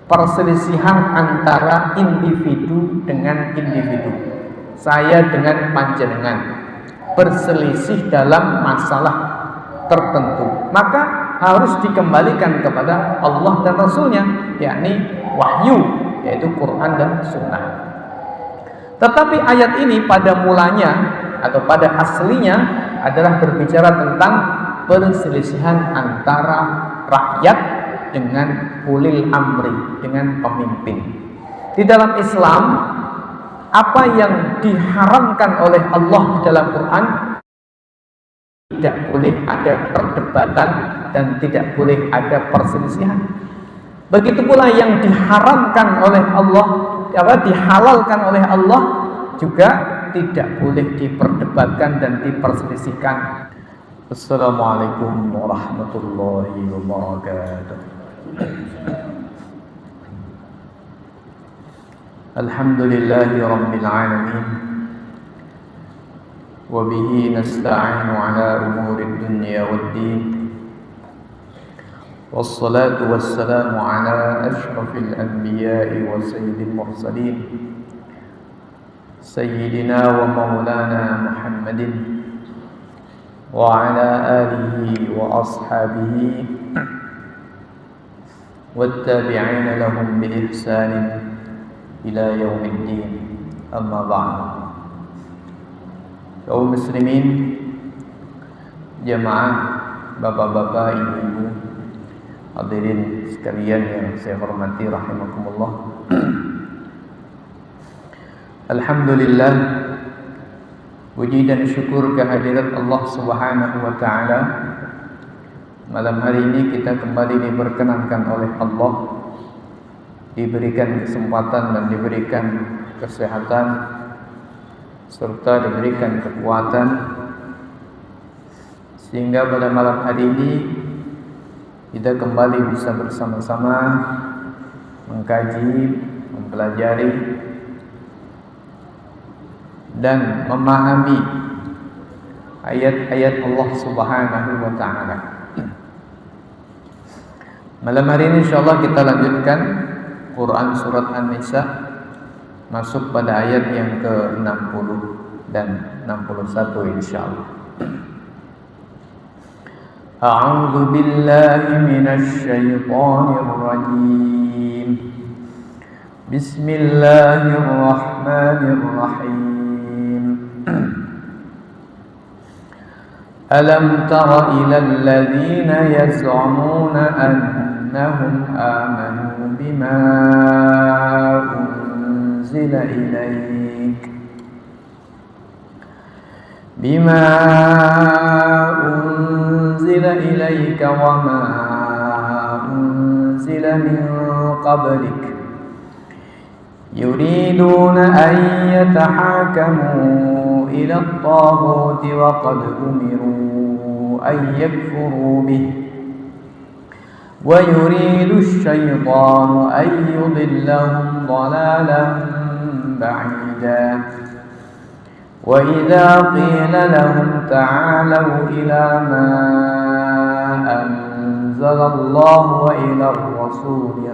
perselisihan antara individu dengan individu. Saya dengan panjenengan berselisih dalam masalah tertentu, maka harus dikembalikan kepada Allah dan Rasulnya, yakni wahyu, yaitu Quran dan Sunnah. Tetapi ayat ini pada mulanya atau pada aslinya adalah berbicara tentang perselisihan antara rakyat dengan ulil amri, dengan pemimpin. Di dalam Islam, apa yang diharamkan oleh Allah di dalam Quran tidak boleh ada perdebatan dan tidak boleh ada perselisihan. Begitu pula yang diharamkan oleh Allah, dihalalkan oleh Allah juga tidak boleh diperdebatkan dan diperselisihkan. Assalamualaikum warahmatullahi wabarakatuh. Alhamdulillahi rabbil alamin. Wabihi nasta'inu ala umurid dunya waddin. Wassalatu wassalamu ala ashrafil anbiya'i wa sayyidil mursalin, sayyidina wa maulana Muhammadin wa ala alihi wa ashabihi wattabi'ina lahum bi ihsanin ila yaumiddin. Amma ba'd. Kaum muslimin, jamaah, bapak-bapak, ibu-ibu, hadirin sekalian yang saya hormati rahimakumullah. Alhamdulillah, puji dan syukur kehadirat Allah Subhanahu wa taala. Malam hari ini kita kembali diperkenankan oleh Allah, diberikan kesempatan dan diberikan kesehatan serta diberikan kekuatan, sehingga pada malam hari ini kita kembali bisa bersama-sama mengkaji, mempelajari dan memahami ayat-ayat Allah Subhanahu wa taala. Malam hari ini insyaallah kita lanjutkan Quran surat An-Nisa, masuk pada ayat yang ke-60 dan 61 insyaallah. A'udzu billahi minasy syaithanir rajim. Bismillahirrahmanirrahim. Alam tara ilal ladzina yaz'umuna annahum amanu bima unzila ilaik wa ma unzila min qablik yuriduna an yatahakamu ila at-taghuti wa qad umiru an yakfuru bihi wa yuridu asy-syaitanu an yudillahum dhalalan ba'ida. Wa idza qila lahum ta'alu ila ma anzala Allah wa ila ar-rasul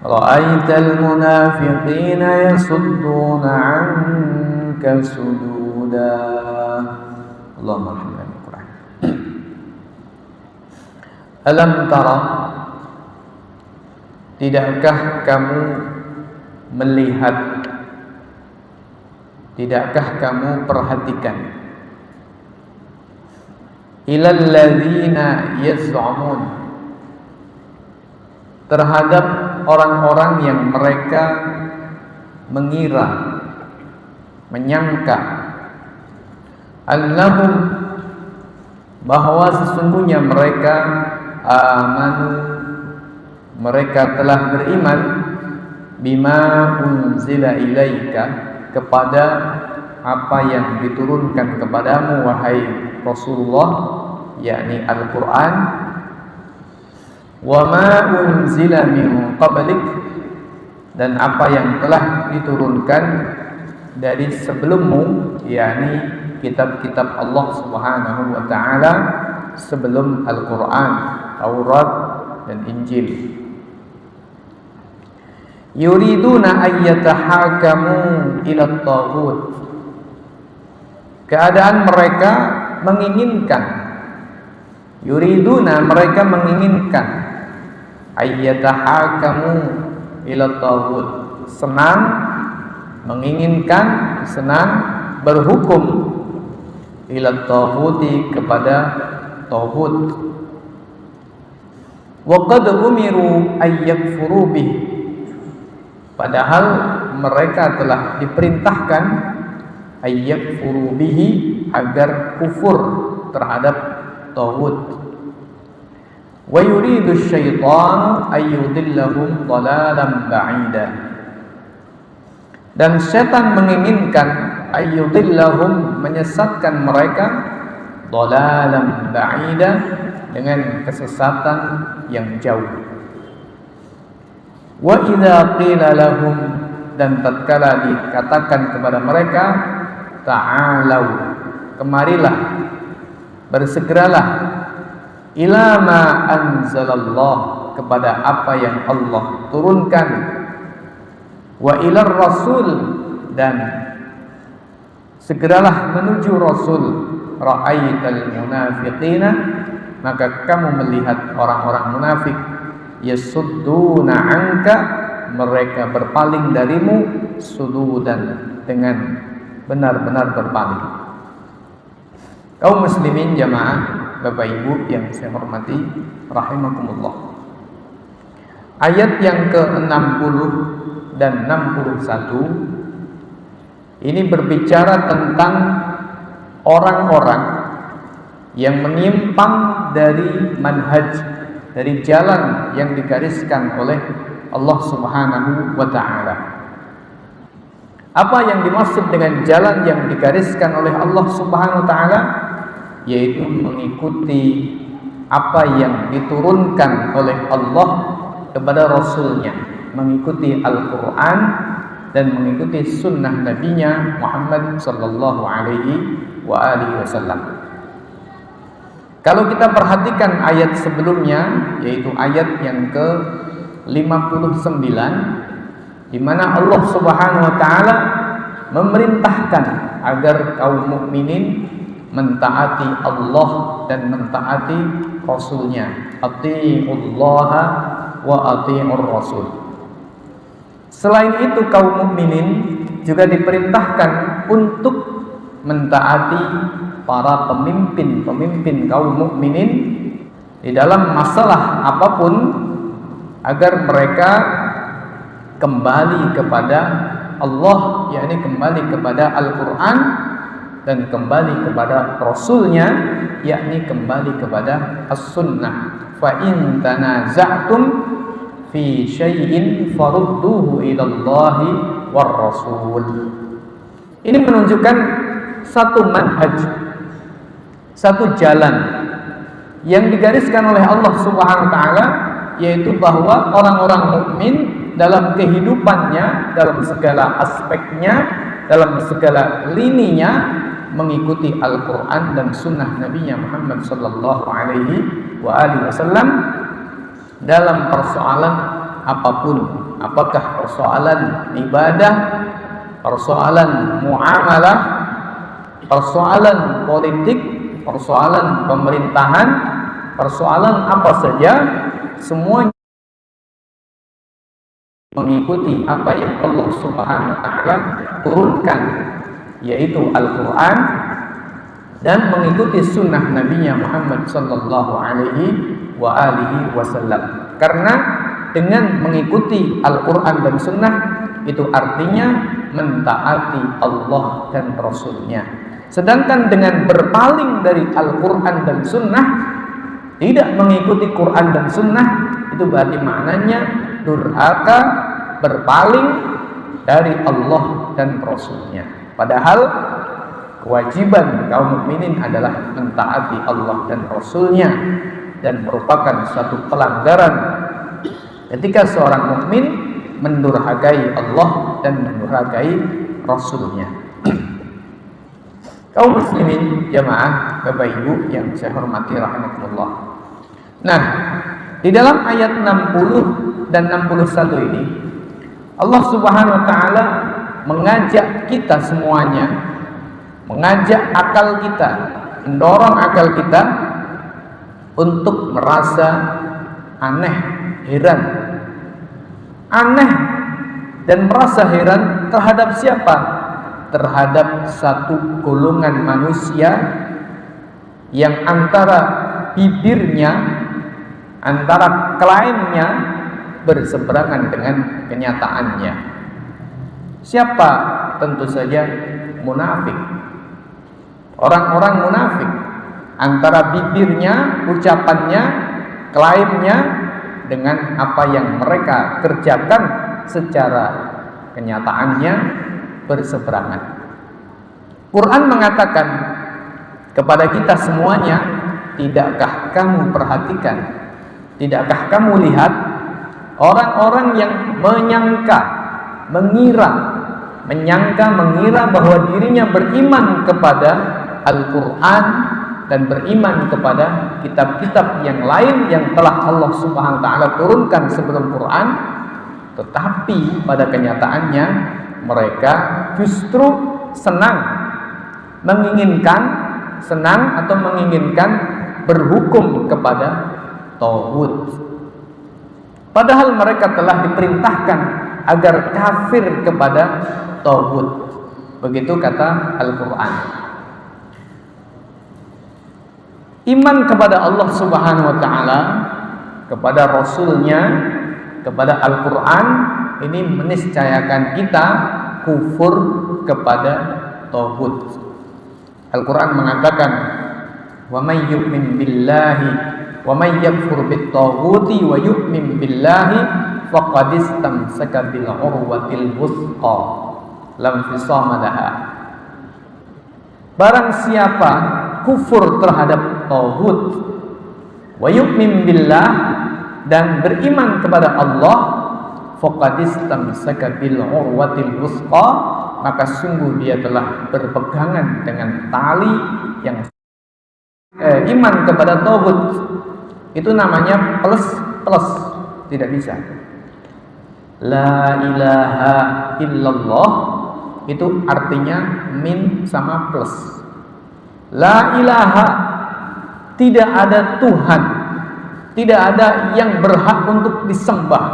ra'aytal munafiqina yasudduna 'anka sududa. Allahumma rahmani Qur'an. Alam tara, tidakkah kamu melihat, tidakkah kamu perhatikan, ilal ladzina yaz'umun, terhadap orang-orang yang mereka mengira, menyangka, annahum, bahwa sesungguhnya mereka amanu, mereka telah beriman, bima unzila ilaika, kepada apa yang diturunkan kepadamu wahai Rasulullah, yakni Al-Quran, wa ma unzila min qablik, dan apa yang telah diturunkan dari sebelummu, yakni kitab-kitab Allah Subhanahu wa taala, sebelum Al-Quran, Taurat dan Injil. Yuriduna ayyatahakamu ila taghut. Keadaan mereka menginginkan, yuriduna, mereka menginginkan, ayyatahakamu ila taghut, senang, menginginkan, senang berhukum ila taghuti, kepada taghut. Wa qad umiru ayyakfuru bih, padahal mereka telah diperintahkan ayyakfuru bihi, agar kufur terhadap taghut. Wa yuridu syaitanu ayyudillahum dhalalan ba'ida, dan setan menginginkan ayyudillahum, menyesatkan mereka, dhalalan ba'ida, dengan kesesatan yang jauh. Wa idza qila lahum, dan tatkala dikatakan kepada mereka, ta'alau, kemarilah, bersegeralah, ila ma anzalallah, kepada apa yang Allah turunkan, wa ilar rasul, dan segeralah menuju Rasul, ra'aital munafiqina, maka kamu melihat orang-orang munafik, yasudduna anka, mereka berpaling darimu, sududan, dengan benar-benar berpaling. Kaum muslimin jamaah, Bapak Ibu yang saya hormati rahimakumullah, ayat yang ke-60 dan 61 ini berbicara tentang orang-orang yang menyimpang dari manhaj, dari jalan yang digariskan oleh Allah Subhanahu wa ta'ala. Apa yang dimaksud dengan jalan yang digariskan oleh Allah Subhanahu wa ta'ala? Yaitu mengikuti apa yang diturunkan oleh Allah kepada Rasulnya, mengikuti Al-Quran dan mengikuti sunnah Nabinya Muhammad sallallahu alaihi wa alihi wasallam. Kalau kita perhatikan ayat sebelumnya, yaitu ayat yang ke-59, di mana Allah Subhanahu wa taala memerintahkan agar kaum mukminin mentaati Allah dan mentaati Rasulnya. Atiiullaha wa atiiur Rasul. Selain itu, kaum mukminin juga diperintahkan untuk mentaati para pemimpin kaum mukminin di dalam masalah apapun, agar mereka kembali kepada Allah, yakni kembali kepada Al-Quran, dan kembali kepada Rasulnya, yakni kembali kepada As-Sunnah. Fa in tanaza'tum fi syai'in farudduhu ilallahi war Rasul. Ini menunjukkan satu manhaj, satu jalan yang digariskan oleh Allah Subhanahu wa taala, yaitu bahwa orang-orang mukmin dalam kehidupannya, dalam segala aspeknya, dalam segala lininya, mengikuti Al-Quran dan sunnah Nabinya Muhammad sallallahu alaihi wa alihi wasallam dalam persoalan apapun, apakah persoalan ibadah, persoalan muamalah, persoalan politik, persoalan pemerintahan, persoalan apa saja, semuanya mengikuti apa yang Allah Subhanahu wa taala turunkan, yaitu Al-Quran, dan mengikuti sunnah Nabinya Muhammad sallallahu alaihi wa alihi wasallam. Karena dengan mengikuti Al-Quran dan sunnah, itu artinya mentaati Allah dan Rasulnya. Sedangkan dengan berpaling dari Al-Quran dan sunnah, tidak mengikuti Quran dan sunnah, itu berarti maknanya durhaka, berpaling dari Allah dan Rasulnya. Padahal kewajiban kaum mukminin adalah mentaati Allah dan Rasulnya, dan merupakan suatu pelanggaran ketika seorang mukmin mendurhakai Allah dan mendurhakai Rasulnya. Kaum muslimin jamaah Bapak Ibu yang saya hormati rahimakumullah. Nah, di dalam ayat 60 dan 61 ini Allah Subhanahu wa taala mengajak kita semuanya, mengajak akal kita, mendorong akal kita untuk merasa aneh, heran. Aneh dan merasa heran terhadap siapa? Terhadap satu golongan manusia yang antara bibirnya, antara klaimnya berseberangan dengan kenyataannya. Siapa? Tentu saja munafik. Orang-orang munafik, antara bibirnya, ucapannya, klaimnya dengan apa yang mereka kerjakan secara kenyataannya berseberangan. Quran mengatakan kepada kita semuanya, tidakkah kamu perhatikan, tidakkah kamu lihat orang-orang yang mengira bahwa dirinya beriman kepada Al-Quran dan beriman kepada kitab-kitab yang lain yang telah Allah Subhanahu wa taala turunkan sebelum Quran, tetapi pada kenyataannya mereka justru menginginkan berhukum kepada tauhid. Padahal mereka telah diperintahkan agar kafir kepada tauhid. Begitu kata Al-Quran. Iman kepada Allah Subhanahu wa taala, kepada Rasulnya, kepada Al-Quran, ini meniscayakan kita kufur kepada tauhid. Al-Quran mengatakan, "Wa may yu'min billahi wa may yakfur bit-taghuti wa yu'min billahi faqad istamsaka bil 'urwatil wuthqa lam fisama laha." Barang siapa kufur terhadap tauhid, wa yu'min billah, dan beriman kepada Allah, faqad istamsaka bil 'urwatil wuthqa, maka sungguh dia telah berpegangan dengan tali yang iman kepada tauhid. Itu namanya plus, tidak bisa. La ilaha illallah itu artinya min sama plus. La ilaha, tidak ada Tuhan, tidak ada yang berhak untuk disembah,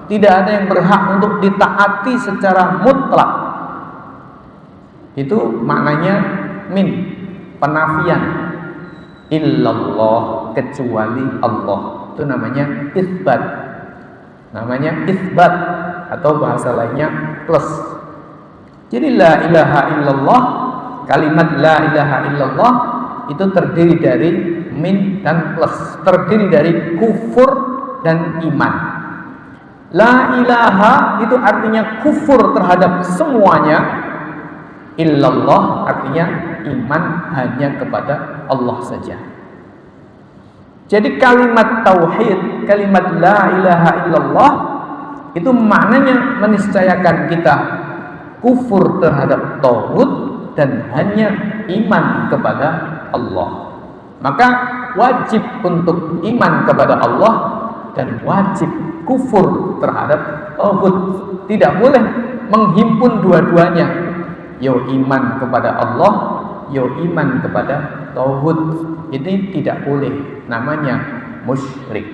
tidak ada yang berhak untuk ditaati secara mutlak. Itu maknanya min, penafian. Illallah, kecuali Allah. Itu namanya isbat. Namanya isbat, atau bahasa lainnya plus. Jadi la ilaha illallah, kalimat la ilaha illallah itu terdiri dari min dan plus, terdiri dari kufur dan iman. La ilaha itu artinya kufur terhadap semuanya. Illallah artinya iman hanya kepada Allah saja. Jadi kalimat tauhid, kalimat la ilaha illallah itu maknanya meniscayakan kita kufur terhadap tauhid dan hanya iman kepada Allah. Maka wajib untuk iman kepada Allah dan wajib kufur terhadap tauhid. Tidak boleh menghimpun dua-duanya. Yo iman kepada Allah, yo iman kepada tauhid. Ini tidak boleh, namanya musyrik,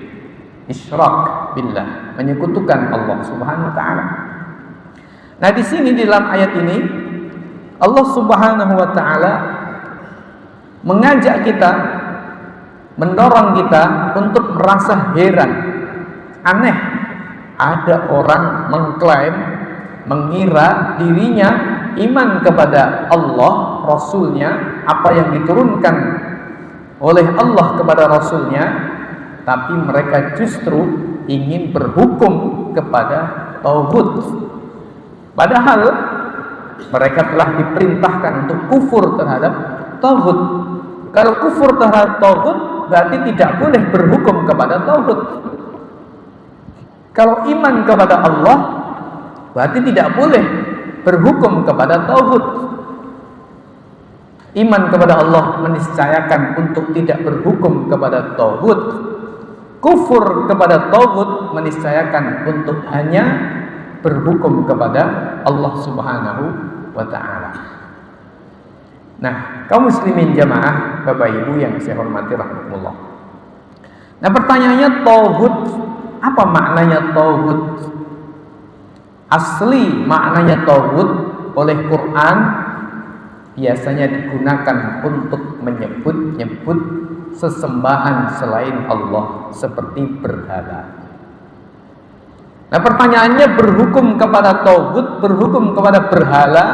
isyrak billah, menyekutukan Allah Subhanahu wa taala. Nah, di sini di dalam ayat ini Allah Subhanahu wa taala mengajak kita, mendorong kita untuk merasa heran, aneh. Ada orang mengklaim, mengira dirinya iman kepada Allah, Rasulnya, apa yang diturunkan oleh Allah kepada Rasulnya, tapi mereka justru ingin berhukum kepada tauhid. Padahal mereka telah diperintahkan untuk kufur terhadap tauhid. Kalau kufur terhadap tauhid berarti tidak boleh berhukum kepada tauhid. Kalau iman kepada Allah berarti tidak boleh berhukum kepada tauhid. Iman kepada Allah meniscayakan untuk tidak berhukum kepada taghut. Kufur kepada taghut meniscayakan untuk hanya berhukum kepada Allah Subhanahu wa taala. Nah, kaum muslimin jamaah, Bapak Ibu yang saya hormati rahimakumullah. Nah, pertanyaannya, taghut, apa maknanya taghut? Asli maknanya taghut oleh Quran biasanya digunakan untuk menyebut-nyebut sesembahan selain Allah seperti berhala. Nah, pertanyaannya, berhukum kepada taghut, berhukum kepada berhala,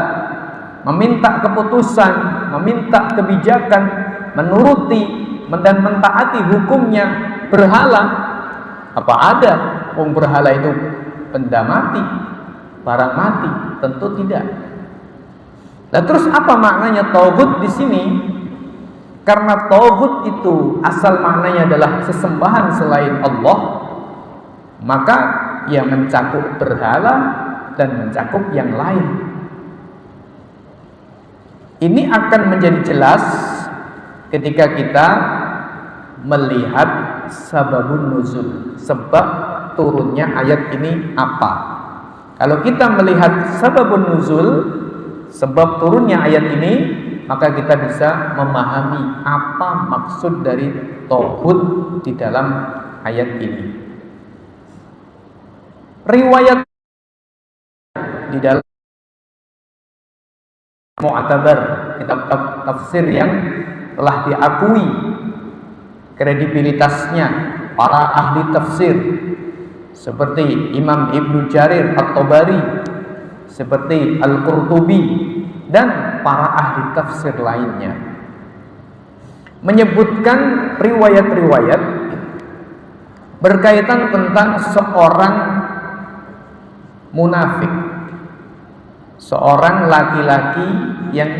meminta keputusan, meminta kebijakan, menuruti dan mentaati hukumnya berhala. Apa ada berhala itu benda mati, barang mati? Tentu tidak. Nah, terus apa maknanya taghut di sini? Karena taghut itu asal maknanya adalah sesembahan selain Allah, maka ia mencakup berhala dan mencakup yang lain. Ini akan menjadi jelas ketika kita melihat sababun nuzul, sebab turunnya ayat ini apa. Kalau kita melihat sababun nuzul, sebab turunnya ayat ini, maka kita bisa memahami apa maksud dari taghut di dalam ayat ini. Riwayat di dalam Mu'tabar, kitab tafsir yang telah diakui kredibilitasnya para ahli tafsir seperti Imam Ibnu Jarir At-Tabari, seperti Al-Qurtubi dan para ahli tafsir lainnya, menyebutkan riwayat-riwayat berkaitan tentang seorang munafik, seorang laki-laki yang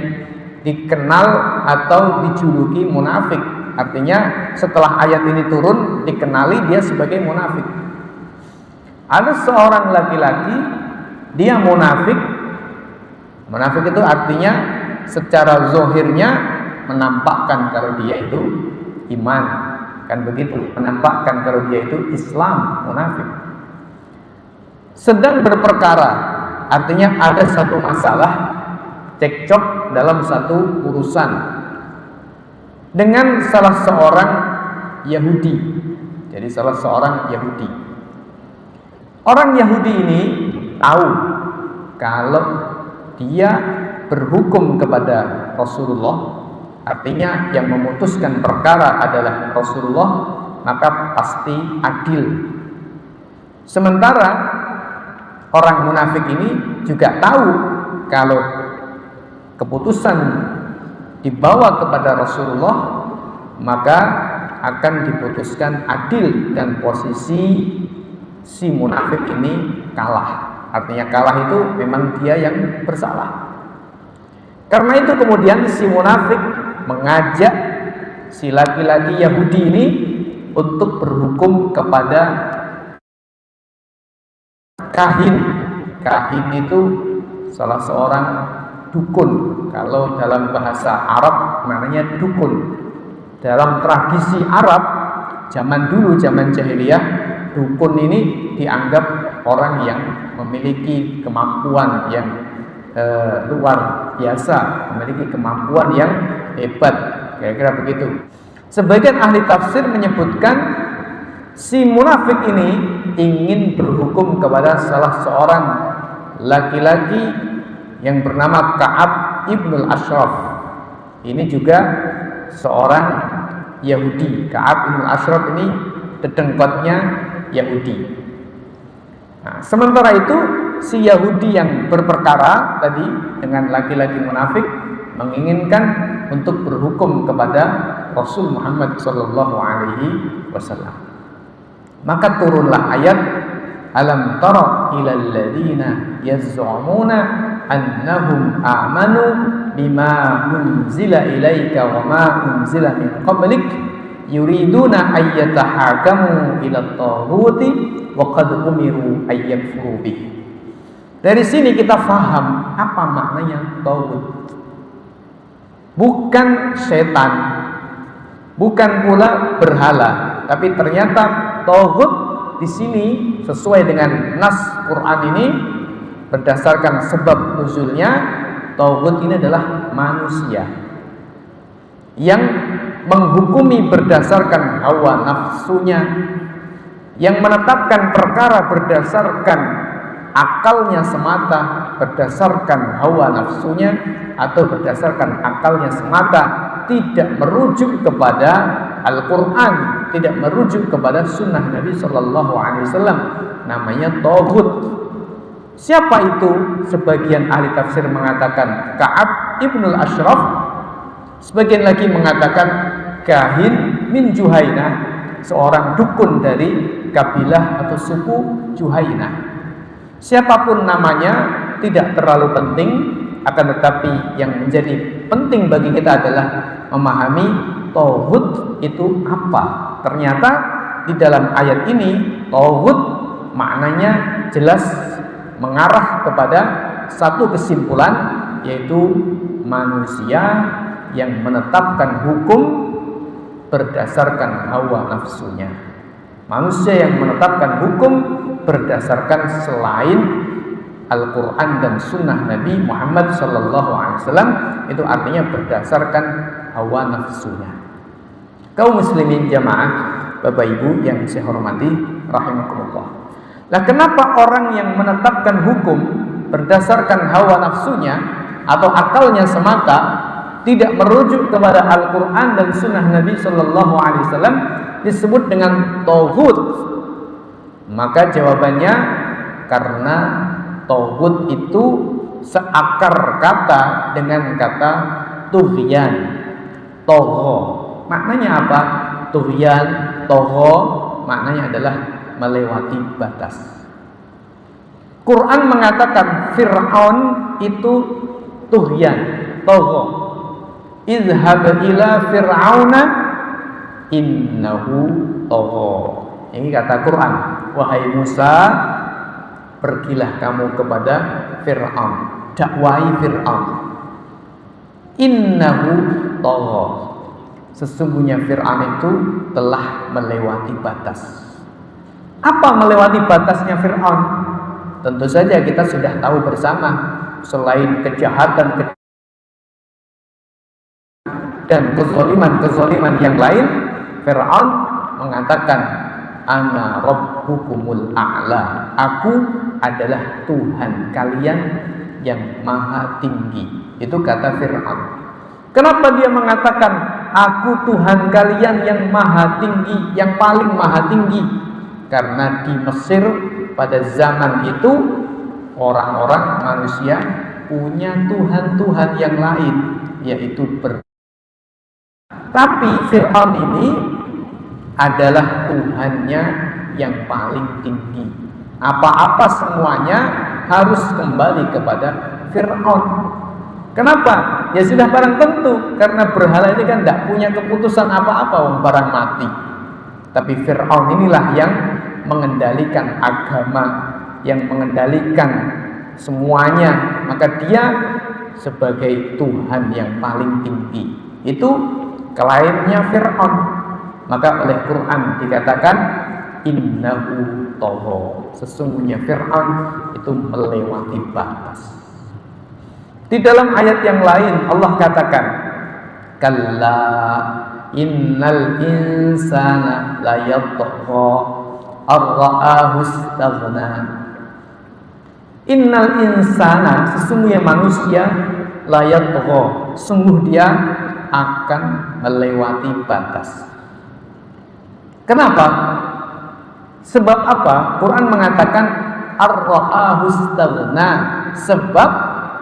dikenal atau dijuluki munafik. Artinya setelah ayat ini turun dikenali dia sebagai munafik. Ada seorang laki-laki, dia munafik. Munafik itu artinya secara zahirnya menampakkan kalau dia itu iman, kan begitu, menampakkan kalau dia itu Islam, munafik. Sedang berperkara, artinya ada satu masalah, cekcok dalam satu urusan dengan salah seorang Yahudi. Jadi salah seorang Yahudi. Orang Yahudi ini tahu kalau dia berhukum kepada Rasulullah, artinya yang memutuskan perkara adalah Rasulullah, maka pasti adil. Sementara orang munafik ini juga tahu kalau keputusan dibawa kepada Rasulullah, maka akan diputuskan adil dan posisi si munafik ini kalah. Artinya kalah itu memang dia yang bersalah. Karena itu kemudian si munafik mengajak si laki-laki Yahudi ini untuk berhukum kepada kahin. Kahin itu salah seorang dukun. Kalau dalam bahasa Arab namanya dukun. Dalam tradisi Arab zaman dulu, zaman jahiliyah, dukun ini dianggap orang yang memiliki kemampuan yang luar biasa, memiliki kemampuan yang hebat, kira-kira begitu. Sebagian ahli tafsir menyebutkan si munafik ini ingin berhukum kepada salah seorang laki-laki yang bernama Ka'ab ibnul Ashraf. Ini juga seorang Yahudi. Ka'ab ibnul Ashraf ini dedengkotnya Yahudi. Nah, sementara itu si Yahudi yang berperkara tadi dengan laki-laki munafik menginginkan untuk berhukum kepada Rasul Muhammad sallallahu alaihi wasallam. Maka turunlah ayat, alam tara ilal ladzina yaz'umuna annahum amanu bima unzila ilaika wa ma unzila min qablik yuriduna ayyatahakamu ila at-taghuti wa qad umiru ayyakfuru bihi. Dari sini kita faham apa maknanya taghut. bukan setan, bukan pula berhala, tapi ternyata tauhid di sini sesuai dengan nas Quran ini berdasarkan sebab nuzulnya, tauhid ini adalah manusia yang menghukumi berdasarkan hawa nafsunya, yang menetapkan perkara berdasarkan akalnya semata, berdasarkan hawa nafsunya atau berdasarkan akalnya semata, tidak merujuk kepada Al-Quran, tidak merujuk kepada sunnah Nabi Sallallahu Alaihi Wasallam. Namanya tauhid. Siapa itu? Sebagian ahli tafsir mengatakan Ka'ab ibnul Ashraf, sebagian lagi mengatakan kahin min Juhainah, seorang dukun dari kabilah atau suku Juhainah. Siapapun namanya tidak terlalu penting, akan tetapi yang menjadi penting bagi kita adalah memahami tauhid itu apa. Ternyata di dalam ayat ini tauhid maknanya jelas mengarah kepada satu kesimpulan, yaitu manusia yang menetapkan hukum berdasarkan hawa nafsunya. Manusia yang menetapkan hukum berdasarkan selain Al-Quran dan Sunnah Nabi Muhammad SAW, itu artinya berdasarkan hawa nafsunya. Kaum muslimin jamaah, Bapak Ibu yang saya hormati rahimakumullah. Nah, kenapa orang yang menetapkan hukum berdasarkan hawa nafsunya atau akalnya semata, tidak merujuk kepada Al-Quran dan Sunnah Nabi SAW, disebut dengan tauhid? Maka jawabannya karena tauhid itu seakar kata dengan kata tughyan, togho. Maknanya apa? Tughyan, togho maknanya adalah melewati batas. Quran mengatakan Fir'aun itu tughyan, togho. Izhab ila fir'auna innahu togho. Ini kata Quran. Wahai Musa, pergilah kamu kepada Fir'aun, dakwai Fir'aun. Innahu tagha. Sesungguhnya Fir'aun itu telah melewati batas. Apa melewati batasnya Fir'aun? Tentu saja kita sudah tahu bersama, selain kejahatan dan kezaliman yang lain, Fir'aun mengatakan ana rabbukumul a'la, aku adalah Tuhan kalian yang maha tinggi. Itu kata Fir'aun. Kenapa dia mengatakan aku Tuhan kalian yang maha tinggi, yang paling maha tinggi? Karena di Mesir pada zaman itu orang-orang manusia punya Tuhan-Tuhan yang lain, yaitu tapi Fir'aun ini adalah Tuhannya yang paling tinggi. Apa-apa semuanya harus kembali kepada Fir'aun. Kenapa? Ya sudah barang tentu, karena berhala ini kan tidak punya keputusan apa-apa, barang mati. Tapi Fir'aun inilah yang mengendalikan agama, yang mengendalikan semuanya. Maka dia sebagai Tuhan yang paling tinggi. Itu klaimnya Fir'aun. Maka oleh Quran dikatakan innahu tagha, sesungguhnya Fir'aun itu melewati batas. Di dalam ayat yang lain Allah katakan kalla innal insana la yatgha ar-ra'ahu istaghna. Innal insana, sesungguhnya manusia, la yatgha, sungguh dia akan melewati batas. Kenapa? Sebab apa? Quran mengatakan ar-ra'ahu istaghna, sebab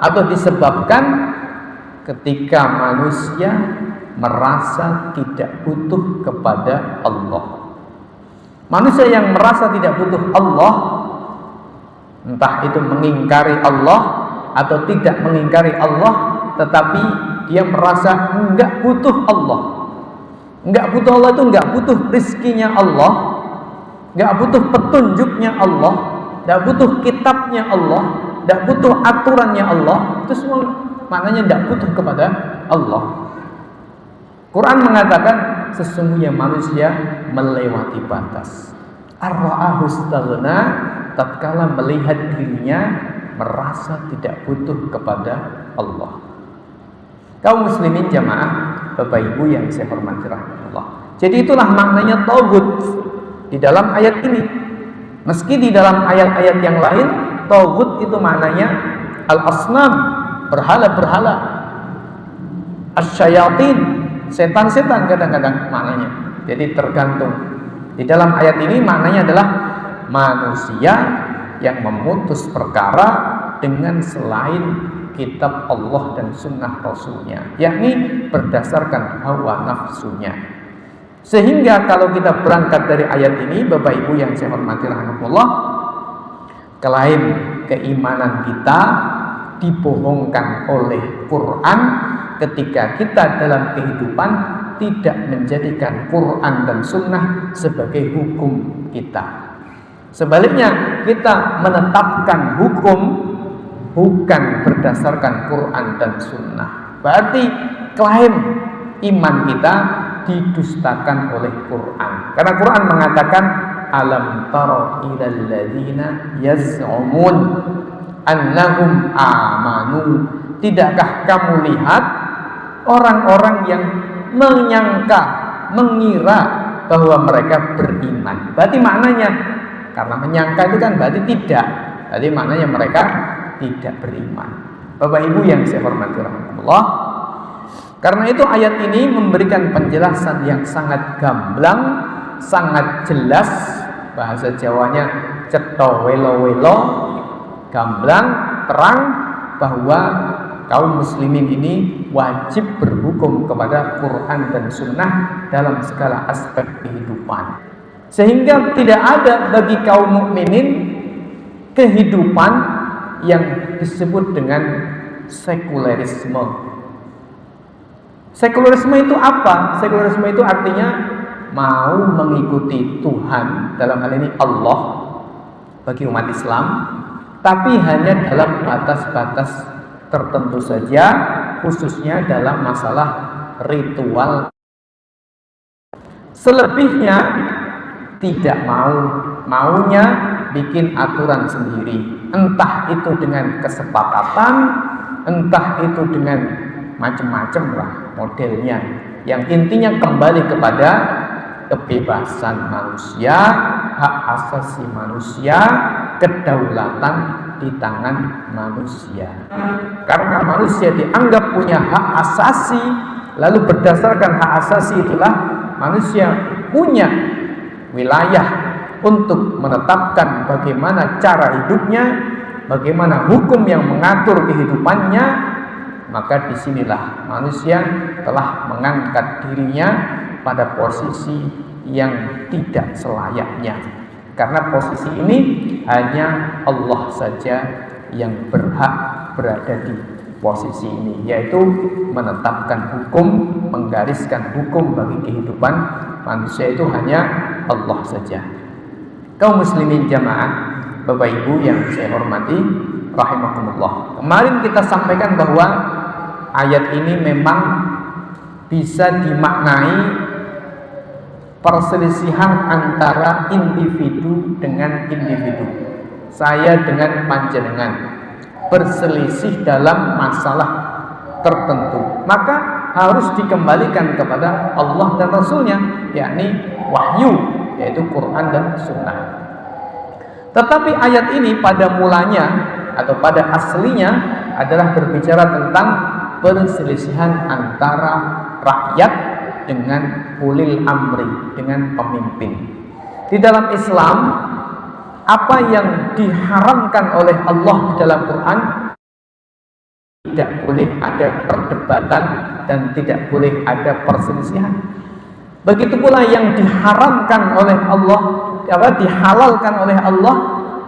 atau disebabkan ketika manusia merasa tidak butuh kepada Allah. Manusia yang merasa tidak butuh Allah, entah itu mengingkari Allah atau tidak mengingkari Allah, tetapi dia merasa enggak butuh Allah. Enggak butuh Allah itu enggak butuh rizkinya Allah, enggak butuh petunjuknya Allah, enggak butuh kitabnya Allah, enggak butuh aturannya Allah. Itu semua maknanya enggak butuh kepada Allah. Quran mengatakan sesungguhnya manusia melewati batas. Ar-ra'ahu istaghna, tatkala melihat dirinya merasa tidak butuh kepada Allah. Kaum muslimin jamaah, Bapak Ibu yang saya hormati rahmatullah. Jadi itulah maknanya tauhid di dalam ayat ini. Meski di dalam ayat-ayat yang lain tauhid itu maknanya al-asnam, berhala-berhala, asyayatin, setan-setan kadang-kadang maknanya. Jadi tergantung. Di dalam ayat ini maknanya adalah manusia yang memutus perkara dengan selain kitab Allah dan sunnah Rasulnya, yakni berdasarkan hawa nafsunya. Sehingga kalau kita berangkat dari ayat ini, Bapak Ibu yang saya hormati rahmatullah, klaim keimanan kita dibohongkan oleh Quran ketika kita dalam kehidupan tidak menjadikan Quran dan sunnah sebagai hukum kita. Sebaliknya, kita menetapkan hukum bukan berdasarkan Quran dan sunnah. Berarti klaim iman kita didustakan oleh Quran. Karena Quran mengatakan alam tara ilal ladzina yaz'umun annahum amanu. Tidakkah kamu lihat orang-orang yang menyangka, mengira bahwa mereka beriman? Berarti maknanya, karena menyangka itu kan berarti tidak. Berarti maknanya mereka tidak beriman. Bapak Ibu yang saya hormati rahmatullah, karena itu ayat ini memberikan penjelasan yang sangat gamblang, sangat jelas, bahasa Jawanya cetha welo-welo, gamblang, terang, bahwa kaum muslimin ini wajib berhukum kepada Quran dan sunnah dalam segala aspek kehidupan. Sehingga tidak ada bagi kaum mukminin kehidupan yang disebut dengan sekulerisme. Sekulerisme itu apa? Sekulerisme itu artinya mau mengikuti Tuhan, dalam hal ini Allah, bagi umat Islam, tapi hanya dalam batas-batas tertentu saja, khususnya dalam masalah ritual. Selebihnya tidak maunya bikin aturan sendiri, entah itu dengan kesepakatan, entah itu dengan macam-macam lah modelnya, yang intinya kembali kepada kebebasan manusia, hak asasi manusia, kedaulatan di tangan manusia. Karena manusia dianggap punya hak asasi, lalu berdasarkan hak asasi itulah manusia punya wilayah untuk menetapkan bagaimana cara hidupnya, bagaimana hukum yang mengatur kehidupannya. Maka disinilah manusia telah mengangkat dirinya pada posisi yang tidak selayaknya. Karena posisi ini hanya Allah saja yang berhak berada di posisi ini, yaitu menetapkan hukum, menggariskan hukum bagi kehidupan manusia itu hanya Allah saja. Kaum muslimin jamaah, Bapak Ibu yang saya hormati rahimakumullah. Kemarin kita sampaikan bahwa ayat ini memang bisa dimaknai perselisihan antara individu dengan individu. Saya dengan panjenengan berselisih dalam masalah tertentu, maka harus dikembalikan kepada Allah dan Rasulnya, yakni wahyu, yaitu Quran dan Sunnah. Tetapi ayat ini pada mulanya atau pada aslinya adalah berbicara tentang perselisihan antara rakyat dengan ulil amri, dengan pemimpin. Di dalam Islam, apa yang diharamkan oleh Allah di dalam Quran tidak boleh ada perdebatan dan tidak boleh ada perselisihan. Begitu pula yang diharamkan oleh Allah, dihalalkan oleh Allah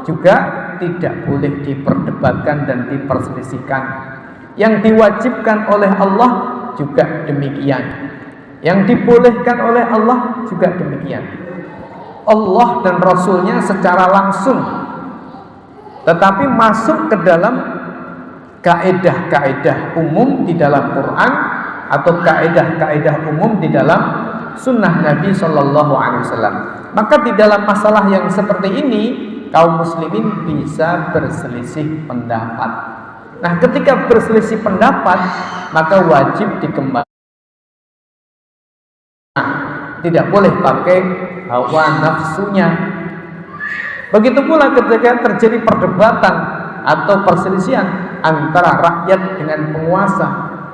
juga tidak boleh diperdebatkan dan diperselisihkan. Yang diwajibkan oleh Allah juga demikian, yang dibolehkan oleh Allah juga demikian. Allah dan Rasulnya secara langsung, tetapi masuk ke dalam kaedah-kaedah umum di dalam Quran atau kaidah-kaidah umum di dalam sunnah Nabi Shallallahu Alaihi Wasallam. Maka di dalam masalah yang seperti ini kaum muslimin bisa berselisih pendapat. Nah, ketika berselisih pendapat maka wajib dikembalikan. Tidak boleh pakai hawa nafsunya. Begitu pula ketika terjadi perdebatan atau perselisihan antara rakyat dengan penguasa.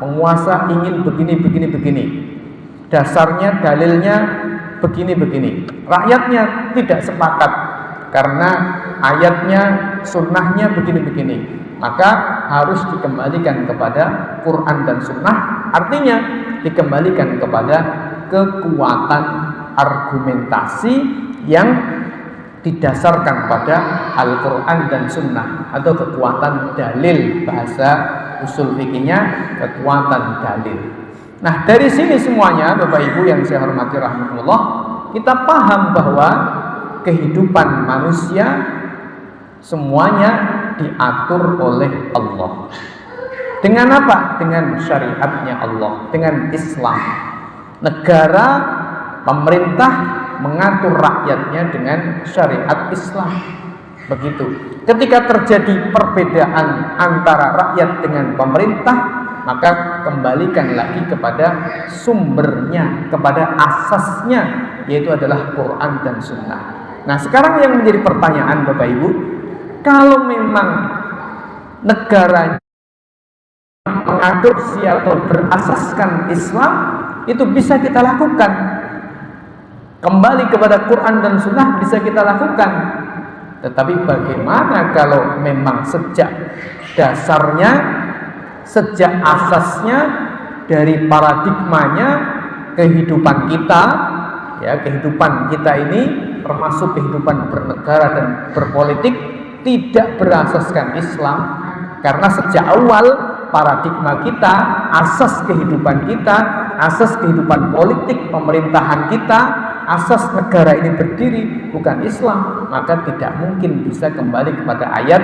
Penguasa ingin begini. Dasarnya, dalilnya begini. Rakyatnya tidak sepakat karena ayatnya, sunnahnya begini. Maka harus dikembalikan kepada Quran dan sunnah. Artinya dikembalikan kepada kekuatan argumentasi yang didasarkan pada Al-Quran dan Sunnah, atau kekuatan dalil, bahasa usul fikihnya kekuatan dalil. Nah, dari sini semuanya Bapak Ibu yang saya hormati rahmatullah, kita paham bahwa kehidupan manusia semuanya diatur oleh Allah. Dengan apa? Dengan syariatnya Allah, dengan Islam. Negara, pemerintah mengatur rakyatnya dengan syariat Islam. Begitu. Ketika terjadi perbedaan antara rakyat dengan pemerintah, maka kembalikan lagi kepada sumbernya, kepada asasnya, yaitu adalah Quran dan Sunnah. Nah, sekarang yang menjadi pertanyaan Bapak Ibu, kalau memang negara mengadopsi atau berasaskan Islam, itu bisa kita lakukan. Kembali kepada Quran dan Sunnah bisa kita lakukan. Tetapi bagaimana kalau memang sejak dasarnya, sejak asasnya, dari paradigmanya kehidupan kita, ya, kehidupan kita ini termasuk kehidupan bernegara dan berpolitik tidak berasaskan Islam. Karena sejak awal paradigma kita, asas kehidupan kita, asas kehidupan politik pemerintahan kita, asas negara ini berdiri bukan Islam, maka tidak mungkin bisa kembali kepada ayat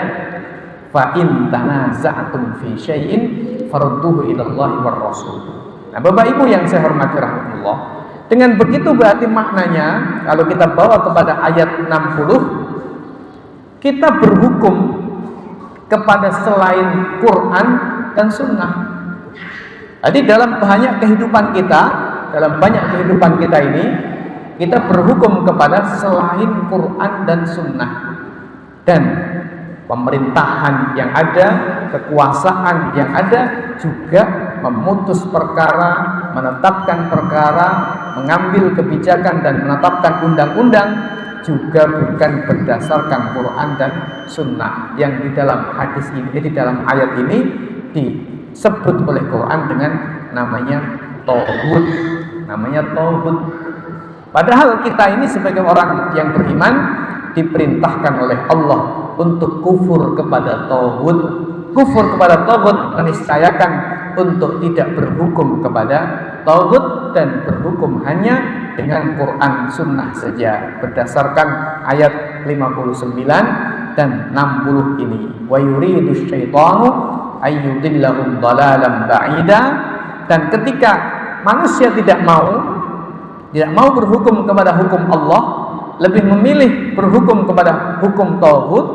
fa in tanaza'tum fi syai'in farudduhu ila Allah war Rasul. Nah, Bapak Ibu yang saya hormati rahmatullah, dengan begitu berarti maknanya kalau kita bawa kepada ayat 60, kita berhukum kepada selain Quran dan Sunnah. Jadi dalam banyak kehidupan kita ini, kita berhukum kepada selain Quran dan Sunnah. Dan pemerintahan yang ada, kekuasaan yang ada juga memutus perkara, menetapkan perkara, mengambil kebijakan dan menetapkan undang-undang juga bukan berdasarkan Quran dan Sunnah. Yang di dalam hadis ini, di dalam ayat ini disebut oleh Quran dengan namanya tauhid. Padahal kita ini sebagai orang yang beriman diperintahkan oleh Allah untuk kufur kepada tauhid. Kufur kepada tauhid meniscayakan untuk tidak berhukum kepada tauhid dan berhukum hanya dengan Quran Sunnah saja, berdasarkan ayat 59 dan 60 ini. Wa yuridu syaitanu ayyudillahum dhalalan ba'ida. Dan ketika manusia tidak mau berhukum kepada hukum Allah, lebih memilih berhukum kepada hukum tauhid,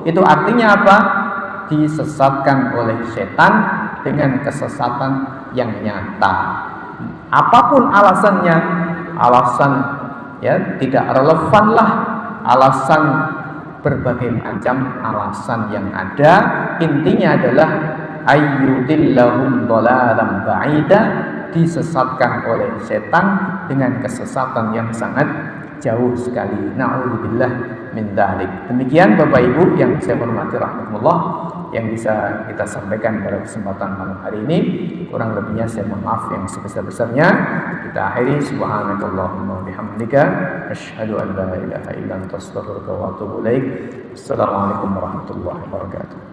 itu artinya apa? Disesatkan oleh setan dengan kesesatan yang nyata. Apapun alasannya, alasan ya tidak relevan lah, alasan berbagai macam alasan yang ada, intinya adalah ayyudillahum dhalalan ba'ida, disesatkan oleh setan dengan kesesatan yang sangat jauh sekali. Na'udzubillah min dzalik. Demikian Bapak Ibu yang saya hormati rahmatullah, yang bisa kita sampaikan pada kesempatan malam hari ini. Kurang lebihnya saya mohon maaf yang sebesar-besarnya. Kita akhiri, subhanakallahumma bihamdika asyhadu an la ilaha illa anta astaghfiruka wa atubu ilaik. Assalamualaikum warahmatullahi wabarakatuh.